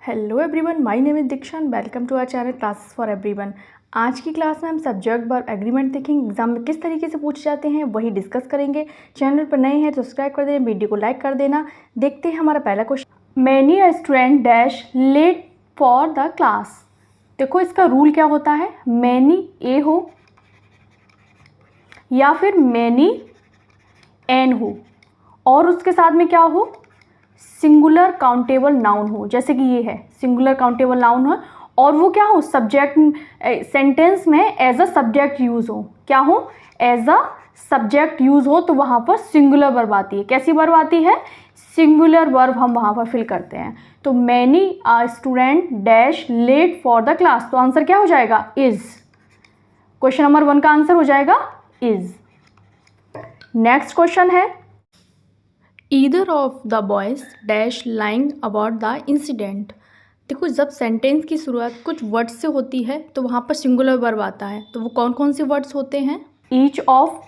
Hello everyone, my name is Diksha and welcome to our channel classes for everyone. आज की class में हम subject verb agreement देखेंगे। Exam में किस तरीके से पूछे जाते हैं वही डिस्कस करेंगे। चैनल पर नए हैं तो सब्सक्राइब कर देना, वीडियो को लाइक कर देना। देखते हैं हमारा पहला question. Many a student dash late for the class. देखो इसका रूल क्या होता है, मैनी ए हो या फिर मैनी एन हो और उसके साथ में क्या हो, सिंगुलर काउंटेबल नाउन हो। जैसे कि ये है सिंगुलर काउंटेबल नाउन हो और वो क्या हो, सब्जेक्ट सेंटेंस में एज अ सब्जेक्ट यूज हो। क्या हो, एज अ सब्जेक्ट यूज हो, तो वहाँ पर सिंगुलर वर्ब आती है। कैसी वर्ब आती है, सिंगुलर वर्ब हम वहाँ पर फिल करते हैं। तो many a student dash late for the class, तो आंसर क्या हो जाएगा, इज। क्वेश्चन नंबर 1 का आंसर हो जाएगा इज। नेक्स्ट क्वेश्चन है, either of the boys dash lying about the incident. देखो जब सेंटेंस की शुरुआत कुछ वर्ड्स से होती है तो वहाँ पर सिंगुलर वर्ब आता है। तो वो कौन कौन से वर्ड्स होते हैं, each of,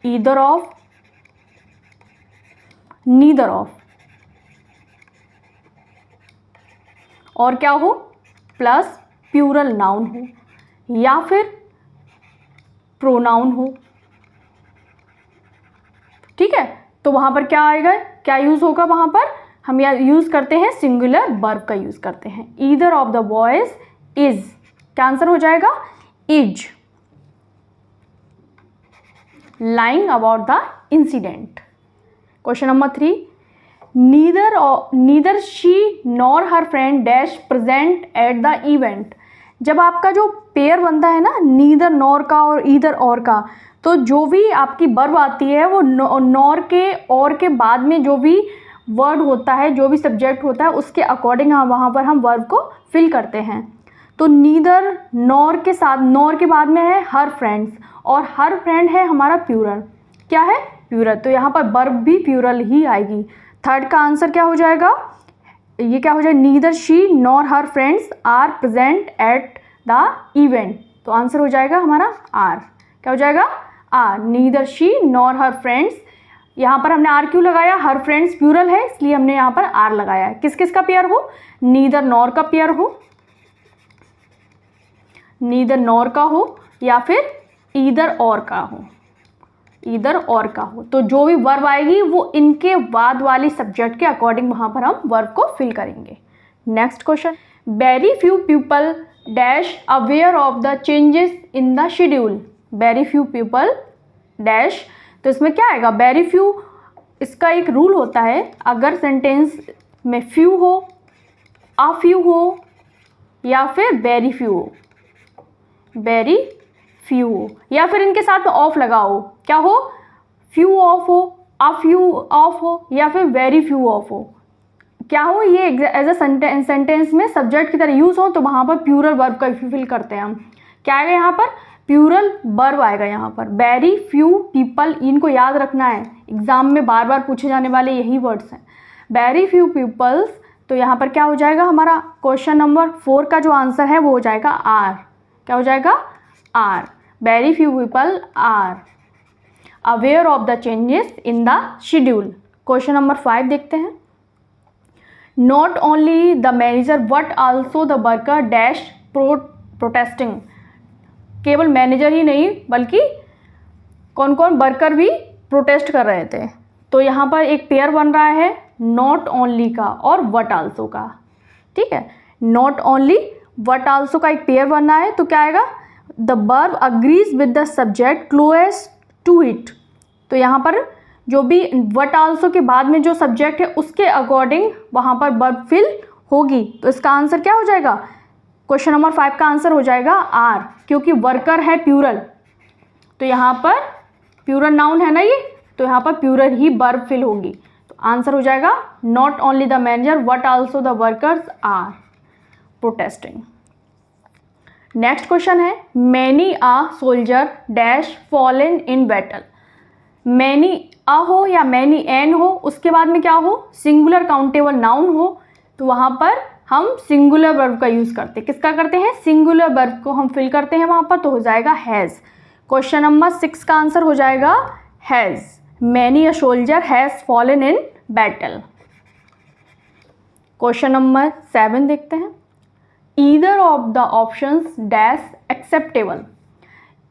either of, neither of, और क्या हो, प्लस प्लूरल नाउन हो या फिर प्रोनाउन हो। ठीक है, तो वहाँ पर क्या आएगा, क्या यूज़ होगा, वहाँ पर हम यूज़ करते हैं सिंगुलर वर्ब का यूज़ करते हैं। Either of the boys is, क्या आंसर हो जाएगा, is lying about the incident. Question number 3, neither she nor her friend dash present at the event. जब आपका जो पेयर बनता है ना, नीदर नॉर का और ईदर और का, तो जो भी आपकी वर्ब आती है वो नॉर के और के बाद में जो भी वर्ड होता है, जो भी सब्जेक्ट होता है, उसके अकॉर्डिंग वहाँ पर हम वर्ब को फिल करते हैं। तो नीदर नॉर के साथ, नॉर के बाद में है हर फ्रेंड्स और हर फ्रेंड है हमारा प्लूरल। क्या है, प्लूरल, तो यहाँ पर वर्ब भी प्लूरल ही आएगी। थर्ड का आंसर क्या हो जाएगा, ये क्या हो जाएगा, neither she nor her friends are present at the event. तो आंसर हो जाएगा हमारा आर। क्या हो जाएगा, are. Neither she nor her friends, यहाँ पर हमने आर क्यों लगाया, हर फ्रेंड्स प्लूरल है इसलिए हमने यहाँ पर आर लगाया है। किस किस का पेयर हो, नीदर नॉर का पेयर हो, नीदर नॉर का हो या फिर ईदर और का हो, ईदर और का हो। तो जो भी वर्ब आएगी वो इनके बाद वाली सब्जेक्ट के अकॉर्डिंग वहाँ पर हम वर्ब को फिल करेंगे। Next question, very few people dash aware of the changes in the schedule. Very few people dash, तो इसमें क्या आएगा, वेरी फ्यू, इसका एक रूल होता है, अगर सेंटेंस में फ्यू हो, अ फ्यू हो या फिर वेरी फ्यू हो, वेरी फ्यू हो या फिर इनके साथ में ऑफ लगाओ, क्या हो, फ्यू ऑफ हो, अ फ्यू ऑफ हो या फिर वेरी फ्यू ऑफ हो, क्या हो, ये एज अ सेंटेंस में सब्जेक्ट की तरह यूज हो, तो वहाँ पर प्लूरल वर्ब का फिल करते हैं हम। क्या आएगा यहाँ पर, प्लूरल वर्ब आएगा यहाँ पर। वेरी फ्यू पीपल, इनको याद रखना है, एग्जाम में बार बार पूछे जाने वाले यही वर्ड्स हैं, वेरी फ्यू पीपल्स। तो यहाँ पर क्या हो जाएगा, हमारा क्वेश्चन नंबर 4 का जो आंसर है वो हो जाएगा आर। क्या हो जाएगा, are. Very few people are aware of the changes in the schedule. Question number 5 देखते हैं, not only the manager but also the worker dash protesting. केवल मैनेजर ही नहीं बल्कि कौन कौन, वर्कर भी प्रोटेस्ट कर रहे थे। तो यहाँ पर एक पेयर बन रहा है नॉट ओनली का और वट आल्सो का। ठीक है, नॉट ओनली वट आल्सो का एक पेयर बनना है, तो क्या आएगा, the verb agrees with the subject closest to it. तो यहाँ पर जो भी वट आल्सो के बाद में जो सब्जेक्ट है उसके अकॉर्डिंग वहाँ पर वर्ब फिल होगी। तो इसका आंसर क्या हो जाएगा, क्वेश्चन नंबर 5 का आंसर हो जाएगा आर, क्योंकि वर्कर है प्लूरल, तो यहाँ पर प्लूरल नाउन है ना ये, तो यहाँ पर प्लूरल ही वर्ब फिल होगी। तो आंसर हो जाएगा not only the manager but also the workers are protesting. Next question है, many a soldier dash fallen in battle. Many a हो या मैनी एन हो, उसके बाद में क्या हो, सिंगुलर काउंटेबल नाउन हो, तो वहाँ पर हम सिंगुलर वर्ब का यूज़ करते हैं। किसका करते हैं, सिंगुलर वर्ब को हम फिल करते हैं वहाँ पर, तो हो जाएगा हैज़। क्वेश्चन नंबर 6 का आंसर हो जाएगा has. Many a soldier has fallen in battle. Question number 7 देखते हैं। Either of the options dash acceptable.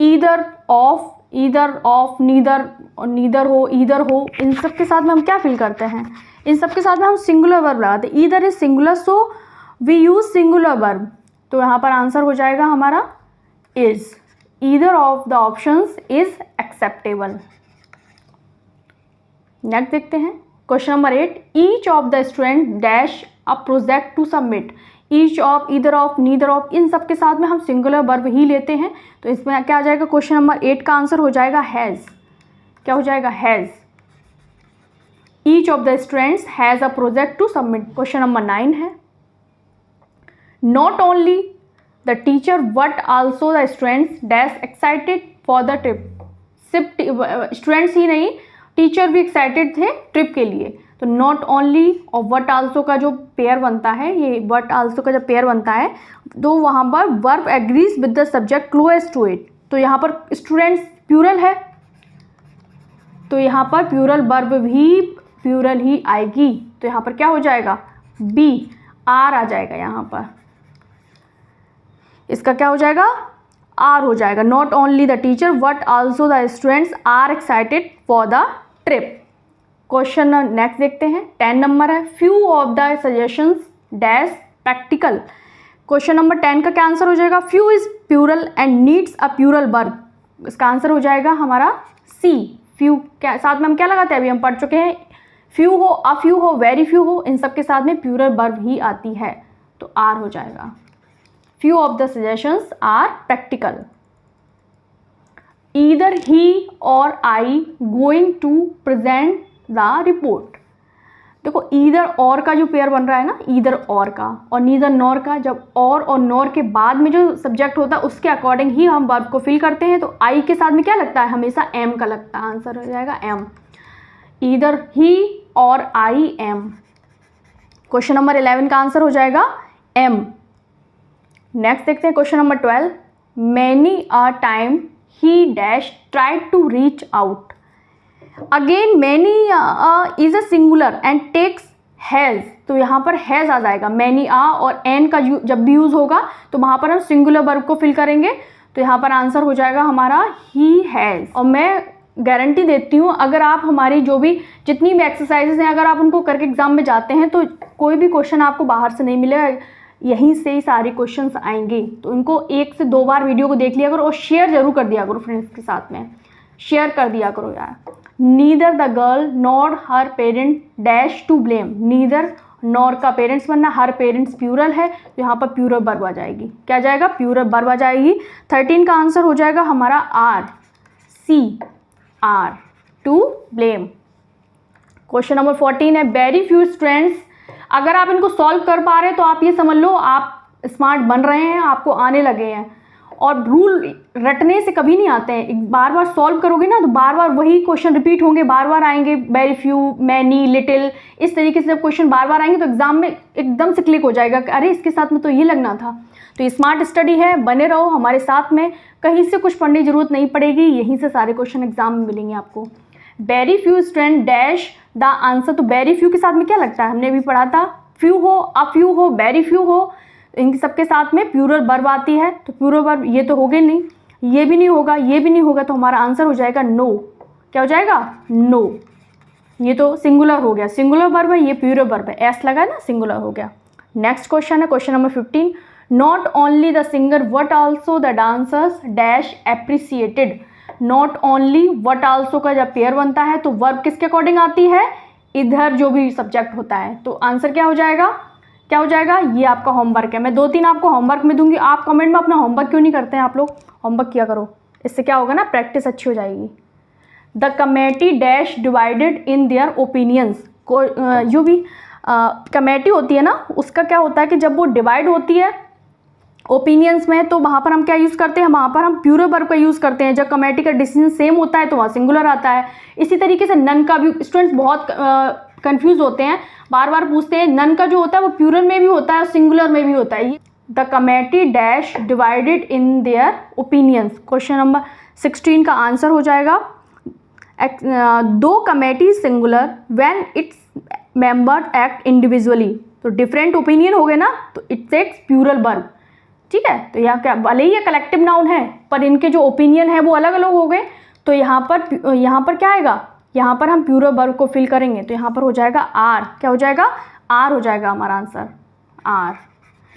Either of, neither हो, ईदर हो, इन सब के साथ में हम क्या फिल करते हैं? इन सब के साथ में हम सिंगुलर वर्ब लगाते हैं। Either is singular, so we use singular verb. तो यहाँ पर आंसर हो जाएगा हमारा is. Either of the options is acceptable. Next देखते हैं question number 8। Each of the student dash a project to submit. Each of, either of, neither of, इन सब के साथ में हम सिंगुलर वर्ब ही लेते हैं। तो इसमें क्या आ जाएगा? क्वेश्चन नंबर 8 का आंसर हो जाएगा हैज़। क्या हो जाएगा? Has. Each of the students has a project to submit. Question number 9 है। Not only the teacher but also the students dash excited for the trip. सिर्फ स्टूडेंट्स ही नहीं, टीचर भी एक्साइटेड थे ट्रिप के लिए। तो नॉट ओनली और वट आल्सो का जो पेयर बनता है, ये वट आल्सो का जब पेयर बनता है तो वहाँ पर verb agrees with the subject closest to it. तो यहाँ पर स्टूडेंट्स प्लूरल है, तो यहाँ पर प्लूरल वर्ब भी प्लूरल ही आएगी। तो यहाँ पर क्या हो जाएगा? बी, आर आ जाएगा यहाँ पर। इसका क्या हो जाएगा? आर हो जाएगा। Not only the teacher but also the students are excited for the trip. Question next देखते हैं। 10 नंबर है। Few of the suggestions dash practical. Question number 10 का क्या आंसर हो जाएगा? Few is plural and needs a plural verb. इसका आंसर हो जाएगा हमारा सी। फ्यू क्या साथ में हम क्या लगाते हैं? अभी हम पढ़ चुके हैं। फ्यू हो, अ फ्यू हो, वेरी फ्यू हो, इन सब के साथ में प्लूरल वर्ब ही आती है। तो आर हो जाएगा। Few of the suggestions are practical. Either he or I going to present the report. देखो ईदर और का जो पेयर बन रहा है ना, ईदर और का और नीदर नॉर का, जब और नॉर के बाद में जो सब्जेक्ट होता है उसके अकॉर्डिंग ही हम वर्ब को फिल करते हैं। तो आई के साथ में क्या लगता है? हमेशा एम का लगता है। आंसर हो जाएगा M. Either he or I am. Question number 11 का आंसर हो जाएगा एम। नेक्स्ट देखते हैं question number 12। Many a time he dash tried to reach out. Again many is a singular and takes has. तो यहाँ पर हैज़ आ जाएगा। मैनी आ और एन का जब भी यूज़ होगा तो वहाँ पर हम सिंगुलर वर्ब को फिल करेंगे। तो यहाँ पर आंसर हो जाएगा हमारा ही हैज़। और मैं गारंटी देती हूँ, अगर आप हमारी जो भी जितनी भी एक्सरसाइजेज हैं अगर आप उनको करके एग्जाम में जाते हैं तो कोई भी क्वेश्चन आपको बाहर से नहीं मिलेगा, यहीं से ही सारे क्वेश्चंस आएंगे। तो इनको 1 से 2 बार वीडियो को देख लिया करो और शेयर जरूर कर दिया करो फ्रेंड्स के साथ में। शेयर कर दिया करो यार। Neither the girl nor her parent dash to blame. Neither nor का पेरेंट्स बनना, हर पेरेंट्स प्लूरल है तो यहाँ पर प्लूरल वर्ब आ जाएगी। क्या आ जाएगा? प्लूरल वर्ब आ जाएगी। 13 का आंसर हो जाएगा हमारा are, C, are, to blame. Question number 14 है। Very few students. अगर आप इनको सॉल्व कर पा रहे हैं तो आप ये समझ लो आप स्मार्ट बन रहे हैं, आपको आने लगे हैं। और रूल रटने से कभी नहीं आते हैं, एक बार बार सॉल्व करोगे ना तो बार बार वही क्वेश्चन रिपीट होंगे, बार बार आएंगे। वेरी फ्यू, मैनी, लिटिल, इस तरीके से जब क्वेश्चन बार बार आएंगे तो एग्जाम में एकदम से क्लिक हो जाएगा कि अरे इसके साथ में तो ये लगना था। तो ये स्मार्ट स्टडी है, बने रहो हमारे साथ में, कहीं से कुछ पढ़ने की जरूरत नहीं पड़ेगी, यहीं से सारे क्वेश्चन एग्जाम में मिलेंगे आपको। Very few student dash the answer. तो वेरी फ्यू के साथ में क्या लगता है? हमने भी पढ़ा था, फ्यू हो, अ फ्यू हो, वेरी फ्यू हो, इन सबके साथ में प्लूरल वर्ब आती है। तो प्लूरल वर्ब ये तो होगे नहीं, ये भी नहीं होगा, ये भी नहीं होगा, तो हमारा आंसर हो जाएगा नो। क्या हो जाएगा? नो। ये तो सिंगुलर हो गया, सिंगुलर वर्ब है, ये प्लूरल वर्ब है, एस लगा ना, सिंगुलर हो गया। नेक्स्ट क्वेश्चन है question number 15। Not only the singer but also the dancers dash appreciated. Not only what also का जब पेयर बनता है तो वर्ब किसके अकॉर्डिंग आती है? इधर जो भी सब्जेक्ट होता है। तो आंसर क्या हो जाएगा? क्या हो जाएगा? ये आपका होमवर्क है। मैं 2-3 आपको होमवर्क में दूंगी, आप कमेंट में अपना होमवर्क क्यों नहीं करते हैं? आप लोग होमवर्क किया करो, इससे क्या होगा ना, प्रैक्टिस अच्छी हो जाएगी। The committee dash divided in their opinions. जो भी कमेटी होती है ना, उसका क्या होता है कि जब वो डिवाइड होती है ओपिनियंस में तो वहाँ पर हम क्या यूज़ करते हैं? वहाँ पर हम प्लूरल वर्ब का यूज़ करते हैं। जब कमेटी का डिसीजन सेम होता है तो वहाँ सिंगुलर आता है। इसी तरीके से नन का भी स्टूडेंट्स बहुत कंफ्यूज होते हैं, बार बार पूछते हैं। नन का जो होता है वो प्लूरल में भी होता है और सिंगुलर में भी होता है। The committee dash divided in their opinions. Question number 16 का आंसर हो जाएगा दो committee singular when its member act individually. तो डिफरेंट ओपिनियन हो गए ना, तो इट्स एक प्लूरल वर्ब। ठीक है, तो यहाँ क्या, भले ही ये कलेक्टिव नाउन है पर इनके जो ओपिनियन है वो अलग अलग हो गए, तो यहाँ पर क्या आएगा, यहाँ पर हम प्लूरल वर्ब को फिल करेंगे, तो यहाँ पर हो जाएगा आर। क्या हो जाएगा, आर हो जाएगा हमारा आंसर, आर।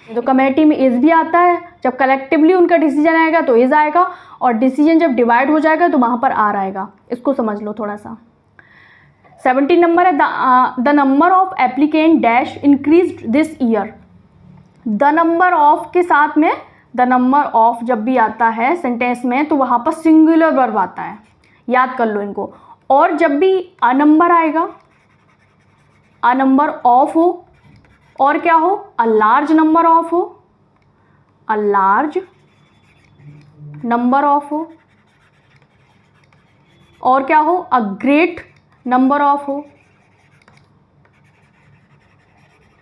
तो कम्युनिटी में इज भी आता है, जब कलेक्टिवली उनका डिसीजन आएगा तो इज आएगा, और डिसीजन जब डिवाइड हो जाएगा तो वहाँ पर आर आएगा। इसको समझ लो थोड़ा सा। 17 नंबर है, the number of applicant dash increase this year. The number of के साथ में द नंबर ऑफ जब भी आता है सेंटेंस में तो वहाँ पर सिंगुलर वर्ब आता है, याद कर लो इनको। और जब भी अ नंबर आएगा, अ नंबर ऑफ हो, और क्या हो, अ लार्ज नंबर ऑफ हो, अ लार्ज नंबर ऑफ हो, और क्या हो, अ ग्रेट नंबर ऑफ हो,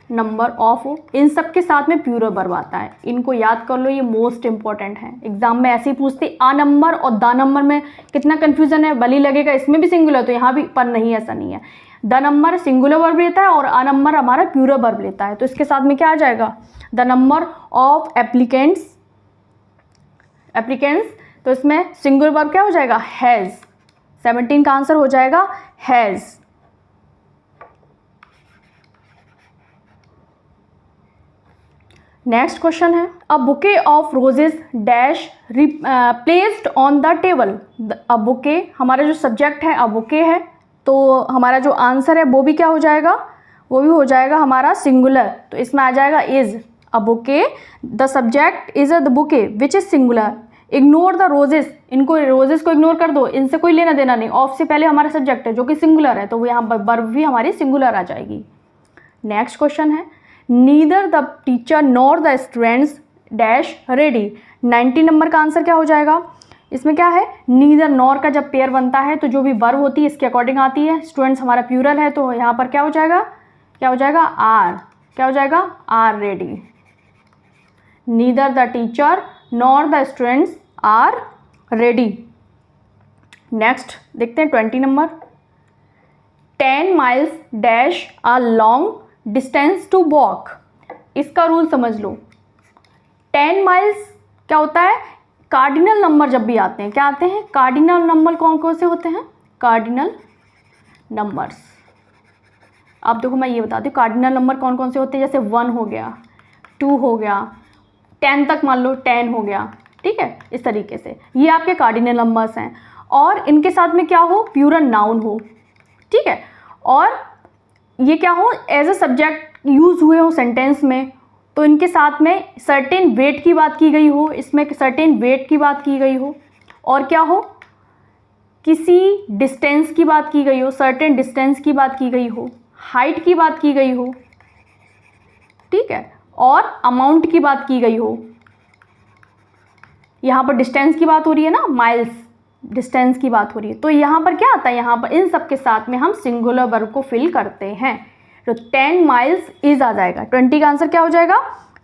नंबर ऑफ हो, इन सब के साथ में प्लूरल वर्ब आता है। इनको याद कर लो, ये मोस्ट इंपॉर्टेंट है। एग्जाम में ऐसे ही पूछते, अ नंबर और द नंबर में कितना कंफ्यूजन है, भले लगेगा इसमें भी सिंगुलर तो यहाँ भी, पर नहीं, ऐसा नहीं है। द नंबर सिंगुलर वर्ब लेता है और अ नंबर हमारा प्लूरल वर्ब लेता है, तो इसके साथ में क्या आ जाएगा, द नंबर ऑफ एप्लीकेंट्स, तो इसमें सिंगुलर वर्ब क्या हो जाएगा, हैज़। 17 का आंसर हो जाएगा हैज़। नेक्स्ट क्वेश्चन है, a bouquet of roses dash placed on the table. A bouquet हमारा जो सब्जेक्ट है, अ बुके है, तो हमारा जो आंसर है वो भी क्या हो जाएगा, वो भी हो जाएगा हमारा सिंगुलर। तो इसमें आ जाएगा is. A bouquet, the subject is the bouquet which is singular. Ignore the roses, इनको रोजेस को इग्नोर कर दो, इनसे कोई लेना देना नहीं। ऑफ से पहले हमारा सब्जेक्ट है जो कि सिंगुलर है, तो वो यहाँ पर वर्ब भी हमारी सिंगुलर आ जाएगी। नेक्स्ट क्वेश्चन है, neither the teacher nor the students dash ready. 90 number का आंसर क्या हो जाएगा, इसमें क्या है, नीदर नॉर का जब पेयर बनता है तो जो भी वर्ब होती है इसके अकॉर्डिंग आती है। स्टूडेंट्स हमारा प्लूरल है, तो यहाँ पर क्या हो जाएगा, क्या हो जाएगा, आर। क्या हो जाएगा, are ready. Neither the teacher nor the students are ready. Next देखते हैं 20 number, 10 miles dash a long distance to walk. इसका रूल समझ लो। 10 माइल्स क्या होता है, कार्डिनल नंबर जब भी आते हैं, क्या आते हैं, कार्डिनल नंबर कौन कौन से होते हैं, कार्डिनल नंबर्स। आप देखो मैं ये बताती हूँ कार्डिनल नंबर कौन कौन से होते हैं, जैसे 1 हो गया, 2 हो गया, 10 तक मान लो 10 हो गया, ठीक है, इस तरीके से ये आपके कार्डिनल नंबर्स हैं। और इनके साथ में क्या हो, प्लूरल नाउन हो, ठीक है, और ये क्या हो, एज अ सब्जेक्ट यूज हुए हो सेंटेंस में, तो इनके साथ में सर्टेन वेट की बात की गई हो, इसमें सर्टेन वेट की बात की गई हो, और क्या हो, किसी डिस्टेंस की बात की गई हो, सर्टेन डिस्टेंस की बात की गई हो, हाइट की बात की गई हो, ठीक है, और अमाउंट की बात की गई हो। यहाँ पर डिस्टेंस की बात हो रही है ना, माइल्स डिस्टेंस की बात हो रही है, तो यहाँ पर क्या आता है, यहाँ पर इन सब के साथ में हम सिंगुलर वर्ब को फिल करते हैं। तो 10 माइल्स इज आ जाएगा। 20 का आंसर क्या हो जाएगा,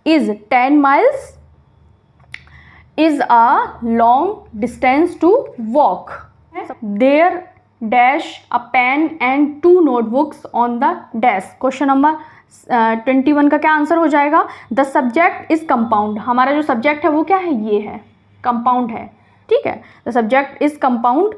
is. 10 miles is a long distance to walk. There dash a pen and 2 notebooks on the desk. Question number 21 का क्या आंसर हो जाएगा, द सब्जेक्ट इज कंपाउंड। हमारा जो सब्जेक्ट है वो क्या है, ये है, कंपाउंड है, ठीक है, the subject is compound.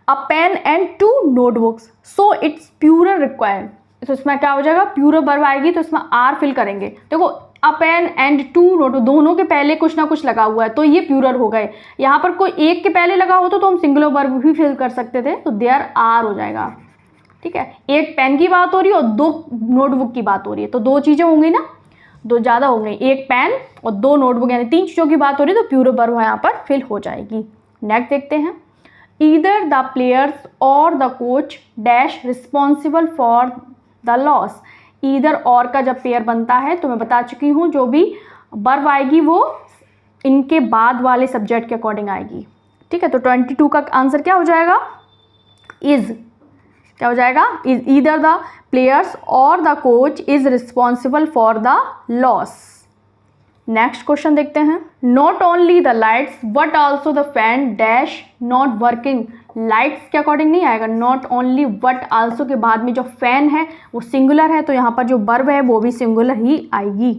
A pen and 2 notebooks, so it's plural required. तो इसमें क्या हो जाएगा, प्लूरल वर्ब आएगी तो इसमें आर फिल करेंगे। देखो अ पेन एंड 2 नोट, दोनों के पहले कुछ ना कुछ लगा हुआ है तो ये प्लूरल हो गए। यहाँ पर कोई एक के पहले लगा होता तो हम सिंगुलर वर्ब भी फिल कर सकते थे, तो देयर आर हो जाएगा, ठीक है। एक पेन की बात हो रही है और 2 नोटबुक की बात हो रही है, तो 2 चीज़ें होंगी ना, 2 ज़्यादा हो गई, एक पेन और 2 नोटबुक, यानी 3 चीज़ों की बात हो रही है, तो प्लूरल वर्ब यहाँ पर फिल हो जाएगी। नेक्स्ट देखते हैं, ईदर द प्लेयर्स और the coach dash responsible for the loss. Either or का जब पेयर बनता है तो मैं बता चुकी हूँ, जो भी वर्ब आएगी वो इनके बाद वाले सब्जेक्ट के अकॉर्डिंग आएगी, ठीक है। तो 22 का आंसर क्या हो जाएगा, इज। क्या हो जाएगा, इज। ईदर द प्लेयर्स और the coach is responsible for the loss. Next question देखते हैं, not only the lights but also the fan dash not working lights के अकॉर्डिंग नहीं आएगा, नॉट ओनली बट आल्सो के बाद में जो फैन है वो सिंगुलर है, तो यहाँ पर जो वर्ब है वो भी सिंगुलर ही आएगी।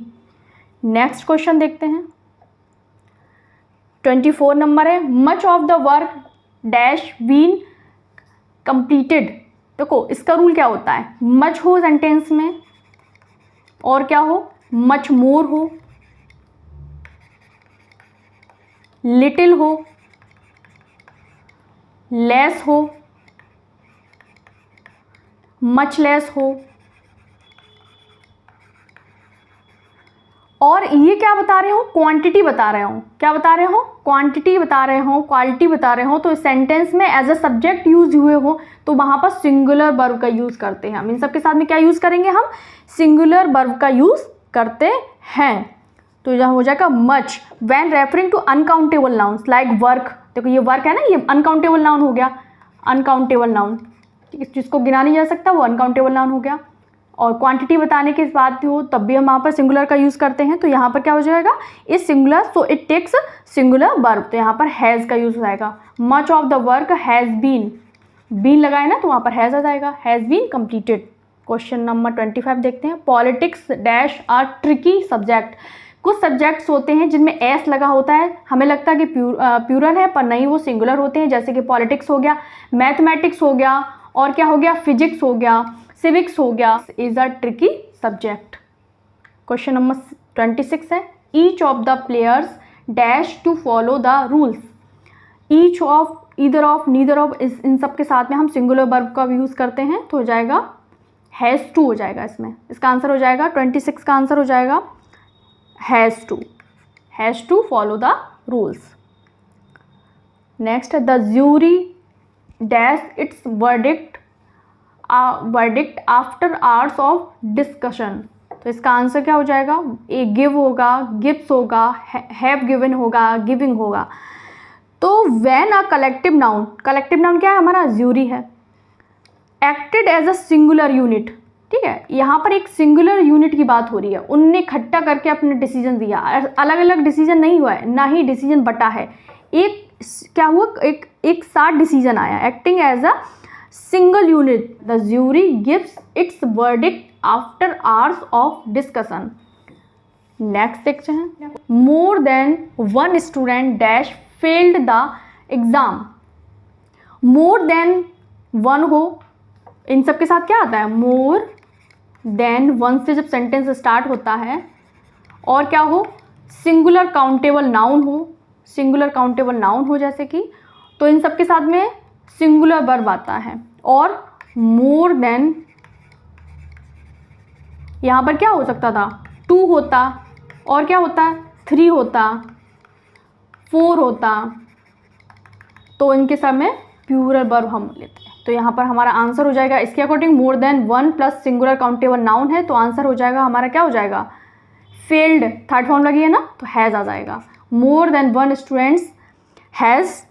नेक्स्ट क्वेश्चन देखते हैं, 24 नंबर है, much of the work dash been completed. देखो इसका रूल क्या होता है, मच हो सेंटेंस में और क्या हो, मच मोर हो, लिटिल हो, लेस हो, मच लेस हो। और ये क्या बता रहे हो, क्वांटिटी बता रहे हो, क्या बता रहे हो, क्वांटिटी बता रहे हो, क्वालिटी बता रहे हो। तो इस सेंटेंस में एज अ सब्जेक्ट यूज हुए हो तो वहां पर सिंगुलर वर्ब का यूज करते हैं हम। इन सब के साथ में क्या यूज करेंगे हम, सिंगुलर वर्ब का यूज करते हैं। तो यह हो जाएगा much when referring to uncountable nouns like work. देखो ये वर्क है ना, ये अनकाउंटेबल नाउन हो गया, अनकाउंटेबल नाउन जिसको गिना नहीं जा सकता वो अनकाउंटेबल नाउन हो गया। और क्वांटिटी बताने के बाद हो तब भी हम वहाँ पर सिंगुलर का यूज़ करते हैं। तो यहाँ पर क्या हो जाएगा, इस singular, so it takes singular verb, तो यहाँ पर हैज़ का यूज़ हो जाएगा। Much of the work has been लगाए ना तो वहाँ पर हैज़ आ जाएगा, has been completed. Question number 25 देखते हैं, politics dash are tricky subject. कुछ सब्जेक्ट्स होते हैं जिनमें एस लगा होता है, हमें लगता है कि प्यूरल है पर नहीं, वो सिंगुलर होते हैं। जैसे कि पॉलिटिक्स हो गया, मैथमेटिक्स हो गया, और क्या हो गया, फिजिक्स हो गया, सिविक्स हो गया। Is a tricky subject. Question number 26 है, each of the players dash to follow the rules. Each of, either of, neither of, इन सब के साथ में हम सिंगुलर वर्ब का यूज़ करते हैं, तो हो जाएगा हैज़ टू हो जाएगा इसमें। इसका आंसर हो जाएगा 26 का आंसर हो जाएगा has to follow the rules. Next है, the jury dash its verdict after hours of discussion. तो इसका आंसर क्या हो जाएगा, ए गिव होगा, गिव्स होगा, हैव गिवन होगा, गिविंग होगा। तो व्हेन अ कलेक्टिव नाउन क्या है हमारा, ज्यूरी है, acted as a singular unit, ठीक है, यहाँ पर एक सिंगुलर यूनिट की बात हो रही है, उनने इकट्ठा करके अपने डिसीजन दिया, अलग अलग डिसीजन नहीं हुआ है, ना ही डिसीजन बटा है, एक क्या हुआ, एक साथ डिसीजन आया, acting as a single unit. The jury gives its verdict after hours of discussion. Next देखते हैं, more than one student dash failed the exam. More than one हो, इन सब के साथ क्या आता है, मोर देन वन से जब सेंटेंस स्टार्ट होता है, और क्या हो, सिंगुलर काउंटेबल नाउन हो, सिंगुलर काउंटेबल नाउन हो जैसे कि, तो इन सब के साथ में सिंगुलर वर्ब आता है। और मोर देन यहाँ पर क्या हो सकता था, 2 होता, और क्या होता, 3 होता, 4 होता, तो इनके साथ में प्लूरल वर्ब हम लेते हैं। तो यहाँ पर हमारा आंसर हो जाएगा इसके अकॉर्डिंग, मोर than one plus singular countable noun है, तो आंसर हो जाएगा हमारा क्या हो जाएगा, फेल्ड, थर्ड फॉर्म लगी है ना, तो हैज़ आ जाएगा। मोर than one students has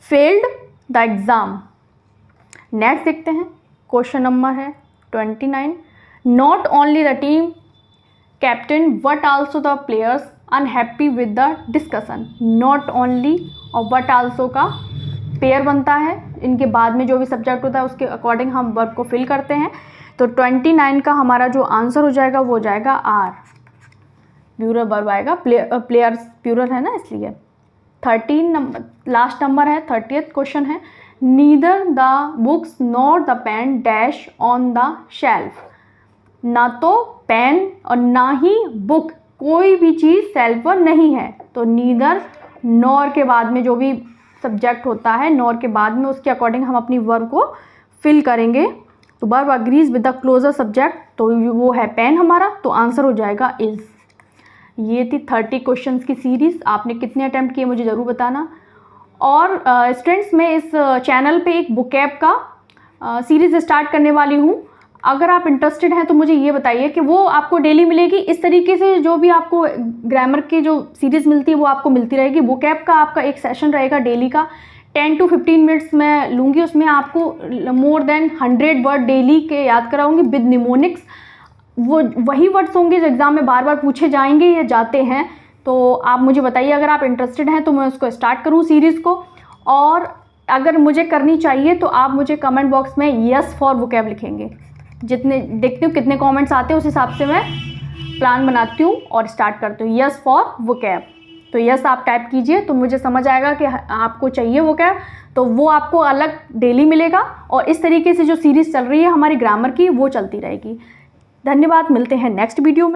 failed the exam. Next देखते हैं, क्वेश्चन नंबर है 29, not only the team captain but also the players unhappy with the discussion. Not only और बट आल्सो का पेयर बनता है, इनके बाद में जो भी सब्जेक्ट होता है उसके अकॉर्डिंग हम वर्ब को फिल करते हैं। तो 29 का हमारा जो आंसर हो जाएगा वो हो जाएगा आर, प्लूरल वर्ब आएगा, प्लेयर्स प्लूरल है ना इसलिए। 13 नंबर लास्ट नंबर है, 30th क्वेश्चन है, neither the books nor the pen dash on the shelf. ना तो पेन और ना ही बुक, कोई भी चीज़ सेल्फ पर नहीं है। तो नीदर, नॉर के बाद में जो भी सब्जेक्ट होता है, नॉर के बाद में उसके अकॉर्डिंग हम अपनी वर्ब को फिल करेंगे। तो verb agrees with the closer subject, तो वो है पेन हमारा, तो आंसर हो जाएगा इज। ये थी 30 क्वेश्चंस की सीरीज़। आपने कितने अटैम्प्ट किए मुझे ज़रूर बताना। और स्टूडेंट्स मैं इस चैनल पे एक बुकैप का सीरीज़ स्टार्ट करने वाली हूँ। अगर आप इंटरेस्टेड हैं तो मुझे ये बताइए कि वो आपको डेली मिलेगी। इस तरीके से जो भी आपको ग्रामर की जो सीरीज़ मिलती है वो आपको मिलती रहेगी। बुकैप का आपका एक सेशन रहेगा डेली का, 10 to 15 मिनट्स मैं लूँगी। उसमें आपको मोर देन 100 वर्ड डेली के याद कराऊँगी विद निमोनिक्स। वो वही वर्ड्स होंगे जो एग्ज़ाम में बार बार पूछे जाएंगे या जाते हैं। तो आप मुझे बताइए अगर आप इंटरेस्टेड हैं तो मैं उसको स्टार्ट करूँ सीरीज़ को। और अगर मुझे करनी चाहिए तो आप मुझे कमेंट बॉक्स में यस फॉर वोकैब लिखेंगे। जितने देखती हूँ कितने कमेंट्स आते हैं उस हिसाब से मैं प्लान बनाती हूँ और स्टार्ट करती हूँ। यस फॉर वोकैब, तो यस आप टाइप कीजिए तो मुझे समझ आएगा कि आपको चाहिए वोकैब, तो वो आपको अलग डेली मिलेगा। और इस तरीके से जो सीरीज़ चल रही है हमारी ग्रामर की वो चलती रहेगी। धन्यवाद, मिलते हैं नेक्स्ट वीडियो में।